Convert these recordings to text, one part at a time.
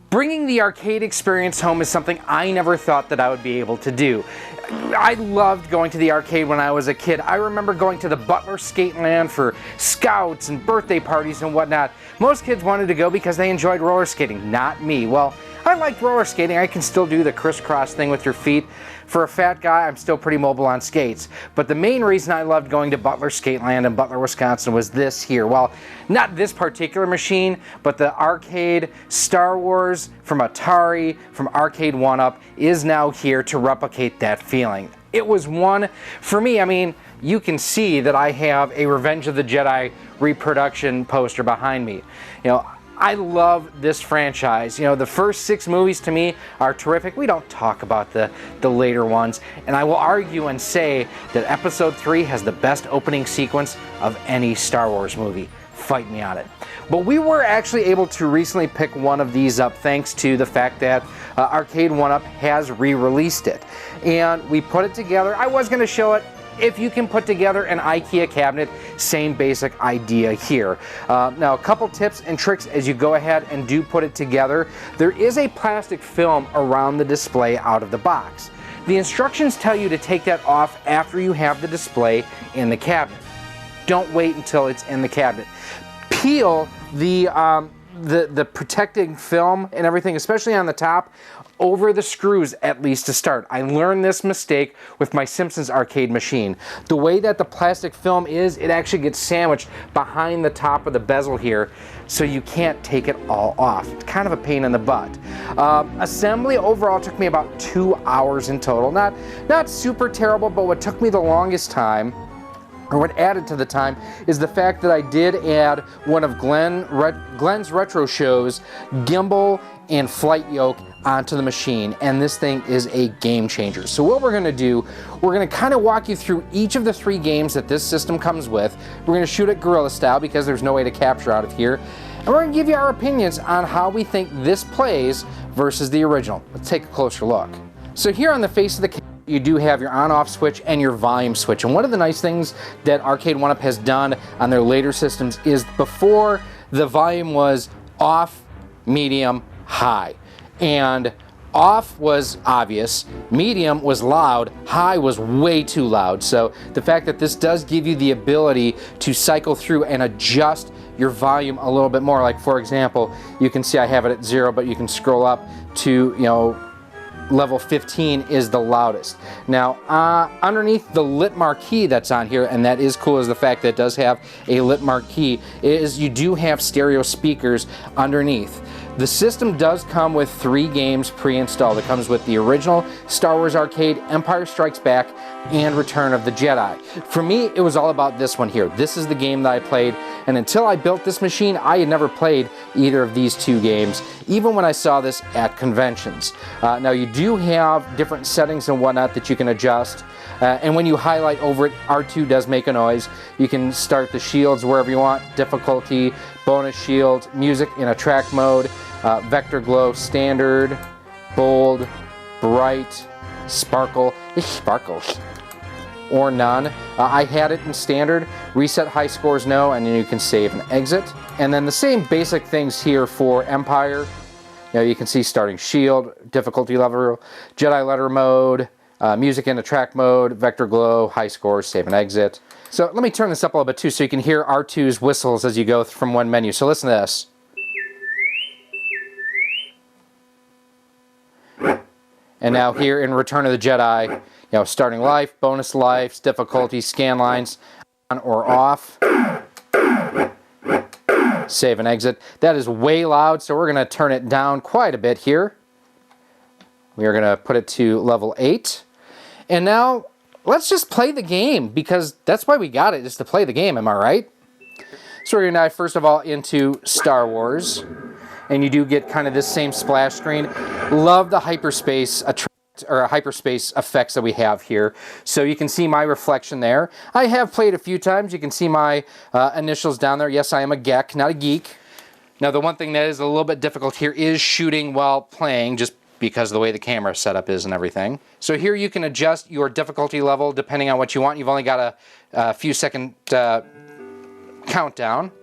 Bringing the arcade experience home is something I never thought that I would be able to do. I loved going to the arcade when I was a kid. I remember going to the Butler Skateland for scouts and birthday parties and whatnot. Most kids wanted to go because they enjoyed roller skating, not me. Well, I liked roller skating. I can still do the crisscross thing with your feet. For a fat guy, I'm still pretty mobile on skates. But the main reason I loved going to Butler Skateland in Butler, Wisconsin was this here. Well, not this particular machine, but the arcade Star Wars from Atari, from Arcade1Up, is now here to replicate that feeling. It was one, for me, I mean, you can see that I have a Revenge of the Jedi reproduction poster behind me. You know, I love this franchise. You know, the first 6 movies to me are terrific. We don't talk about the later ones. And I will argue and say that Episode 3 has the best opening sequence of any Star Wars movie. Fight me on it. But we were actually able to recently pick one of these up thanks to the fact that Arcade1Up has re-released it. And we put it together. I was going to show it. If you can put together an IKEA cabinet, same basic idea here. Now, a couple tips and tricks as you go ahead and do put it together. There is a plastic film around the display out of the box. The instructions tell you to take that off after you have the display in the cabinet. Don't wait until it's in the cabinet. Peel the protecting film and everything, especially on the top, over the screws at least to start. I learned this mistake with my Simpsons arcade machine. The way that the plastic film is, it actually gets sandwiched behind the top of the bezel here, so you can't take it all off. It's kind of a pain in the butt. Assembly overall took me about 2 hours in total. Not super terrible, but what took me the longest time, or what added to the time, is the fact that I did add one of Glenn's Retro Show's gimbal and flight yoke onto the machine, and this thing is a game changer. So what we're going to do, we're going to kind of walk you through each of the 3 games that this system comes with. We're going to shoot it guerrilla style because there's no way to capture out of here, and we're going to give you our opinions on how we think this plays versus the original. Let's take a closer look. So here on the face of the camera, you do have your on-off switch and your volume switch. And one of the nice things that Arcade1Up has done on their later systems is before the volume was off, medium, high. And off was obvious, medium was loud, high was way too loud. So the fact that this does give you the ability to cycle through and adjust your volume a little bit more. Like for example, you can see I have it at 0, but you can scroll up to, you know, level 15 is the loudest. Now, underneath the lit marquee that's on here, and that is cool, is the fact that it does have a lit marquee, is you do have stereo speakers underneath. The system does come with 3 games pre-installed. It comes with the original Star Wars Arcade, Empire Strikes Back, and Return of the Jedi. For me, it was all about this one here. This is the game that I played, and until I built this machine, I had never played either of these 2 games, even when I saw this at conventions. Now, you do have different settings and whatnot that you can adjust, and when you highlight over it, R2 does make a noise. You can start the shields wherever you want, difficulty, bonus shield, music in a track mode, vector glow, standard, bold, bright, sparkle, sparkles, or none. I had it in standard, reset high scores no, and then you can save and exit. And then the same basic things here for Empire. You know, you can see starting shield, difficulty level, Jedi letter mode, music in the track mode, vector glow, high scores, save and exit. So let me turn this up a little bit too so you can hear R2's whistles as you go from one menu. So listen to this. And now here in Return of the Jedi, you know, starting life, bonus life, difficulty, scan lines, on or off, save and exit. That is way loud, so we're going to turn it down quite a bit here. We are going to put it to level 8. And now, let's just play the game, because that's why we got it, is to play the game, am I right? So we're going to dive first of all into Star Wars. And you do get kind of this same splash screen. Love the hyperspace effects that we have here. So you can see my reflection there. I have played a few times. You can see my initials down there. Yes, I am a geek, not a geek. Now the one thing that is a little bit difficult here is shooting while playing, just because of the way the camera setup is and everything. So here you can adjust your difficulty level depending on what you want. You've only got a few second countdown.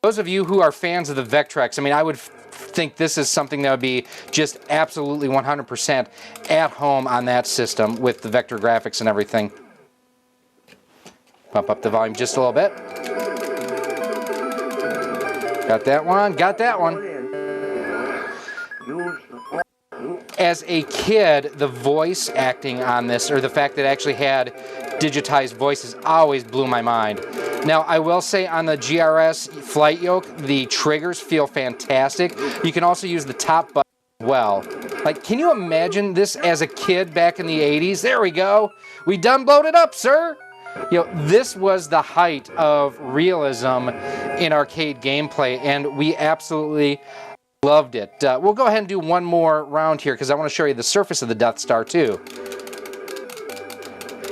those of you who are fans of the Vectrex, I mean, I would think this is something that would be just absolutely 100% at home on that system with the vector graphics and everything. Pump up the volume just a little bit. Got that one, got that one. As a kid, the voice acting on this, or the fact that it actually had digitized voices, always blew my mind. Now, I will say on the GRS flight yoke, the triggers feel fantastic. You can also use the top button as well. Like, can you imagine this as a kid back in the 80s? There we go. We done blowed it up, sir. You know, this was the height of realism in arcade gameplay, and we absolutely loved it. We'll go ahead and do one more round here because I want to show you the surface of the Death Star too.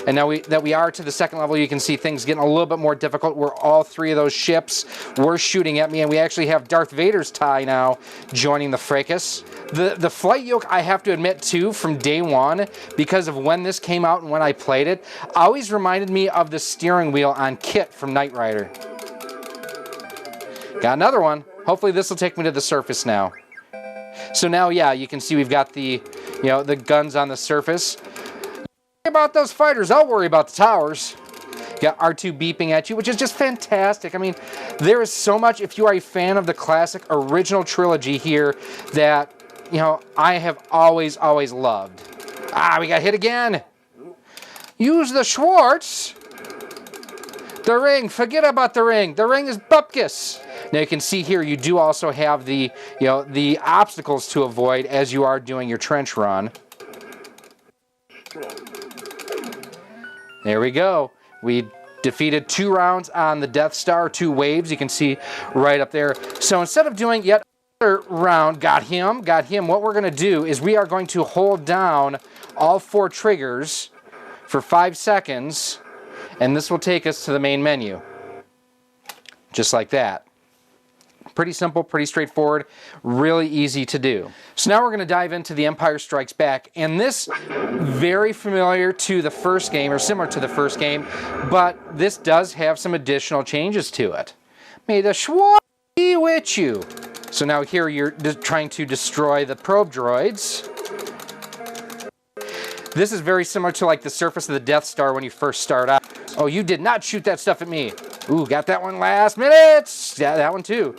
And now that we are to the second level, you can see things getting a little bit more difficult where all three of those ships were shooting at me, and we actually have Darth Vader's tie now joining the fracas. The flight yoke, I have to admit too, from day one, because of when this came out and when I played it, always reminded me of the steering wheel on Kit from Knight Rider. Got another one. Hopefully this will take me to the surface now. So now, yeah, you can see we've got the, you know, the guns on the surface. About those fighters, I'll worry about the towers. Got R2 beeping at you, which is just fantastic. I mean, there is so much, if you are a fan of the classic original trilogy here, that, you know, I have always loved. Ah, we got hit again. Use the Schwartz. The ring, forget about the ring. The ring is bupkis. Now you can see here you do also have the, you know, the obstacles to avoid as you are doing your trench run. There we go. We defeated 2 rounds on the Death Star, 2 waves. You can see right up there. So instead of doing yet another round, got him. What we're going to do is we are going to hold down all 4 triggers for 5 seconds, and this will take us to the main menu. Just like that. Pretty simple, pretty straightforward, really easy to do. So now we're going to dive into The Empire Strikes Back, and this very familiar to the first game, or similar to the first game, but this does have some additional changes to it. May the Schwartz be with you. So now here you're trying to destroy the probe droids. This is very similar to like the surface of the Death Star when you first start out. Oh, you did not shoot that stuff at me. Ooh, got that one last minute. Yeah, that one too.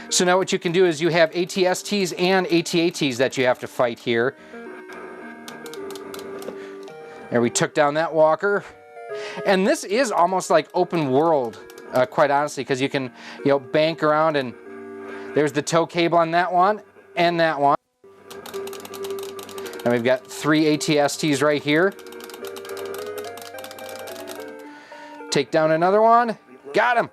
So now what you can do is you have ATSTs and AT-ATs that you have to fight here. There, we took down that walker. And this is almost like open world, quite honestly, because you can, you know, bank around, and there's the tow cable on that one and that one. And we've got 3 ATSTs right here. Take down another one. Got him.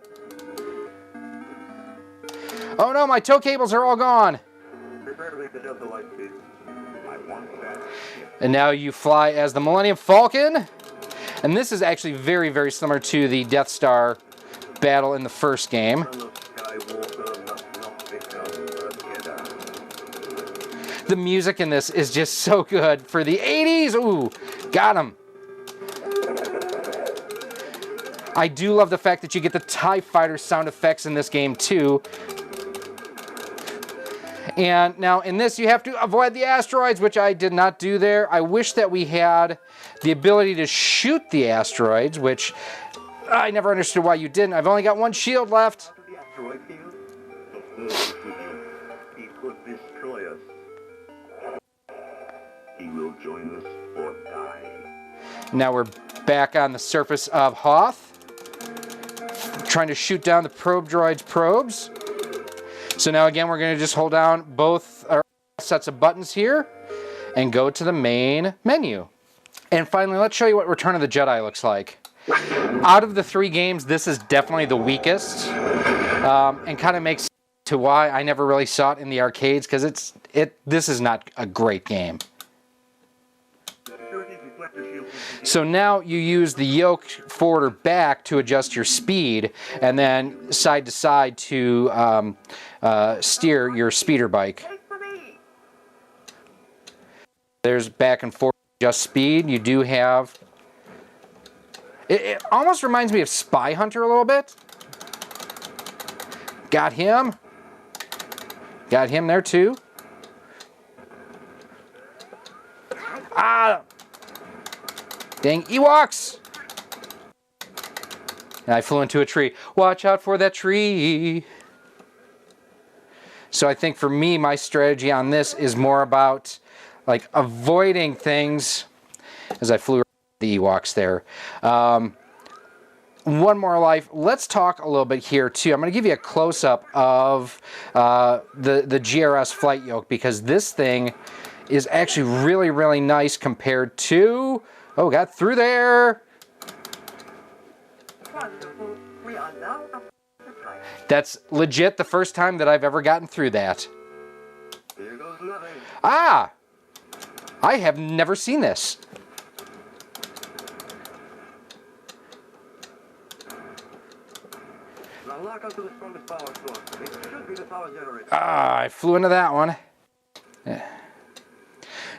Oh no, my tow cables are all gone. And now you fly as the Millennium Falcon. And this is actually very, very similar to the Death Star battle in the first game. The music in this is just so good for the 80s. Ooh, got him. I do love the fact that you get the TIE Fighter sound effects in this game too. And now in this you have to avoid the asteroids, which I did not do there. I wish that we had the ability to shoot the asteroids, which I never understood why you didn't. I've only got 1 shield left. He could destroy us. He will join us or die. Now we're back on the surface of Hoth, trying to shoot down the probe droids' probes. So now again, we're going to just hold down both sets of buttons here and go to the main menu. And finally, let's show you what Return of the Jedi looks like. Out of the 3 games, this is definitely the weakest, and kind of makes sense to why I never really saw it in the arcades, because this is not a great game. So now you use the yoke forward or back to adjust your speed, and then side to side to steer your speeder bike. There's back and forth, adjust speed. You do have... It almost reminds me of Spy Hunter a little bit. Got him. Got him there too. Ah! Dang Ewoks! And I flew into a tree. Watch out for that tree. So I think for me, my strategy on this is more about like avoiding things as I flew around the Ewoks there. One more life. Let's talk a little bit here too. I'm going to give you a close-up of the GRS flight yoke, because this thing is actually really, really nice compared to... Oh, got through there. That's legit the first time that I've ever gotten through that. Ah! I have never seen this. Ah, I flew into that one. Yeah.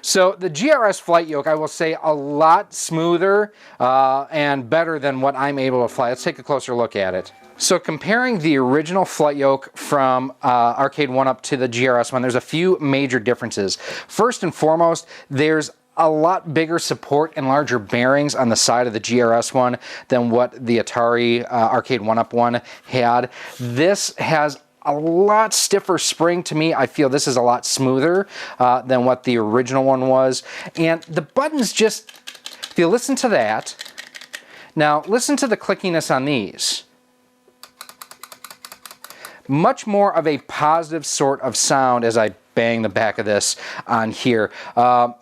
So the GRS flight yoke, I will say, a lot smoother and better than what I'm able to fly. Let's take a closer look at it. So comparing the original flight yoke from Arcade1Up to the GRS one, there's a few major differences. First and foremost, there's a lot bigger support and larger bearings on the side of the GRS one than what the Atari Arcade1Up one had. This has a lot stiffer spring to me. I feel this is a lot smoother than what the original one was. And the buttons just, if you listen to that, now listen to the clickiness on these. Much more of a positive sort of sound as I bang the back of this on here.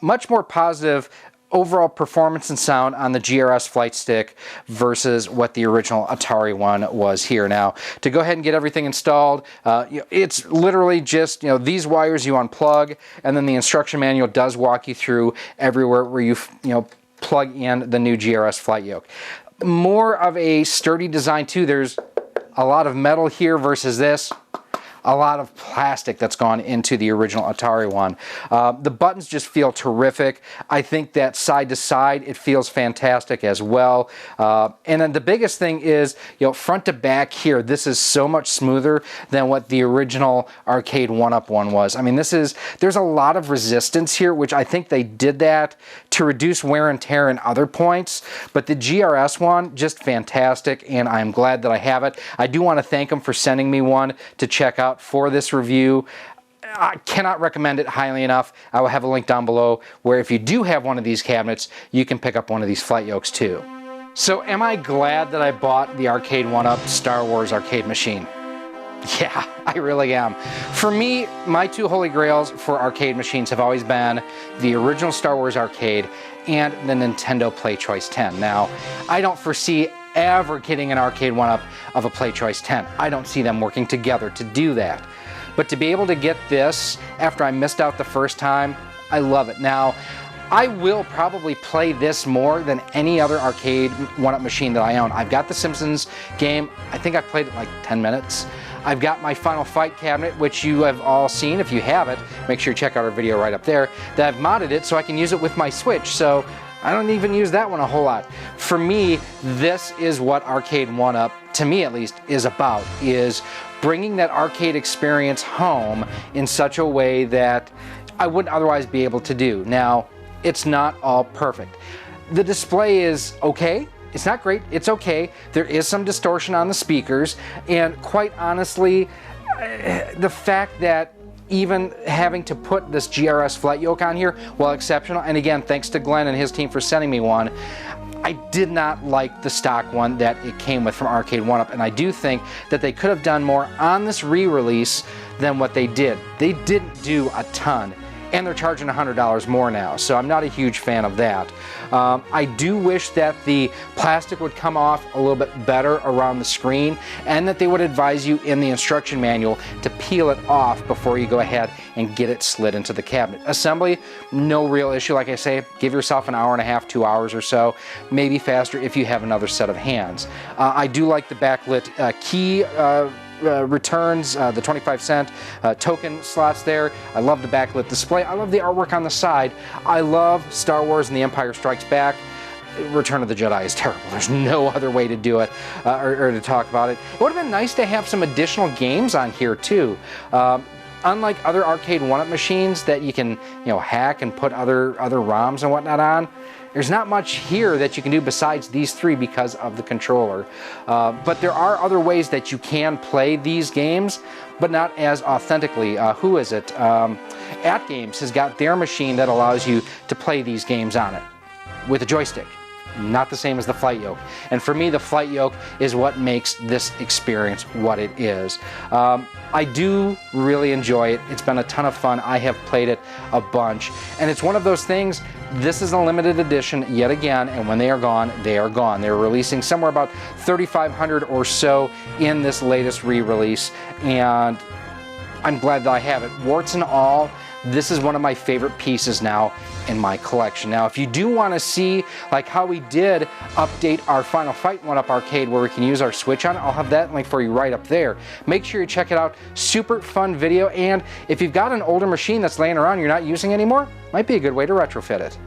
Much more positive overall performance and sound on the GRS flight stick versus what the original Atari one was here. Now, to go ahead and get everything installed, it's literally just these wires you unplug, and then the instruction manual does walk you through everywhere where you plug in the new GRS flight yoke. More of a sturdy design too. There's a lot of metal here versus this. A lot of plastic that's gone into the original Atari one. The buttons just feel terrific. I think that side to side, it feels fantastic as well. And then the biggest thing is, front to back here, this is so much smoother than what the original Arcade1Up one was. I mean, there's a lot of resistance here, which I think they did that to reduce wear and tear in other points. But the GRS one, just fantastic, and I'm glad that I have it. I do want to thank them for sending me one to check out for this review. I cannot recommend it highly enough. I will have a link down below where if you do have one of these cabinets, you can pick up one of these flight yokes too. So am I glad that I bought the Arcade1Up Star Wars arcade machine? Yeah, I really am. For me, my two holy grails for arcade machines have always been the original Star Wars arcade and the Nintendo Play Choice 10. Now, I don't foresee ever getting an Arcade1Up of a Play Choice 10. I don't see them working together to do that. But to be able to get this after I missed out the first time, I love it. Now, I will probably play this more than any other Arcade1Up machine that I own. I've got the Simpsons game. I think I've played it like 10 minutes. I've got my Final Fight cabinet, which you have all seen. If you haven't, make sure you check out our video right up there. That I've modded it so I can use it with my Switch. So I don't even use that one a whole lot. For me, this is what Arcade1Up, to me at least, is about, is bringing that arcade experience home in such a way that I wouldn't otherwise be able to do. Now, it's not all perfect. The display is okay. It's not great, it's okay. There is some distortion on the speakers, and quite honestly, the fact that even having to put this GRS flight yoke on here, while exceptional, and again, thanks to Glenn and his team for sending me one, I did not like the stock one that it came with from Arcade1Up, and I do think that they could have done more on this re-release than what they did. They didn't do a ton, and they're charging $100 more now, so I'm not a huge fan of that. I do wish that the plastic would come off a little bit better around the screen, and that they would advise you in the instruction manual to peel it off before you go ahead and get it slid into the cabinet. Assembly, no real issue. Like I say, give yourself an hour and a half, 2 hours or so, maybe faster if you have another set of hands. I do like the backlit key returns, the 25-cent token slots there. I love the backlit display. I love the artwork on the side. I love Star Wars and The Empire Strikes Back. Return of the Jedi is terrible. There's no other way to do it or to talk about it. It would have been nice to have some additional games on here too. Unlike other Arcade1Up machines that you can, hack and put other ROMs and whatnot on, there's not much here that you can do besides these three because of the controller. But there are other ways that you can play these games, but not as authentically. Who is it? At Games has got their machine that allows you to play these games on it with a joystick. Not the same as the flight yoke. And for me, the flight yoke is what makes this experience what it is. I do really enjoy it. It's been a ton of fun. I have played it a bunch. And it's one of those things, this is a limited edition yet again, and when they are gone, they are gone. They're releasing somewhere about 3,500 or so in this latest re-release, and I'm glad that I have it. Warts and all, this is one of my favorite pieces now in my collection. Now, if you do want to see like how we did update our Final Fight 1-Up arcade where we can use our Switch on it, I'll have that link for you right up there. Make sure you check it out. Super fun video, and if you've got an older machine that's laying around you're not using anymore, might be a good way to retrofit it.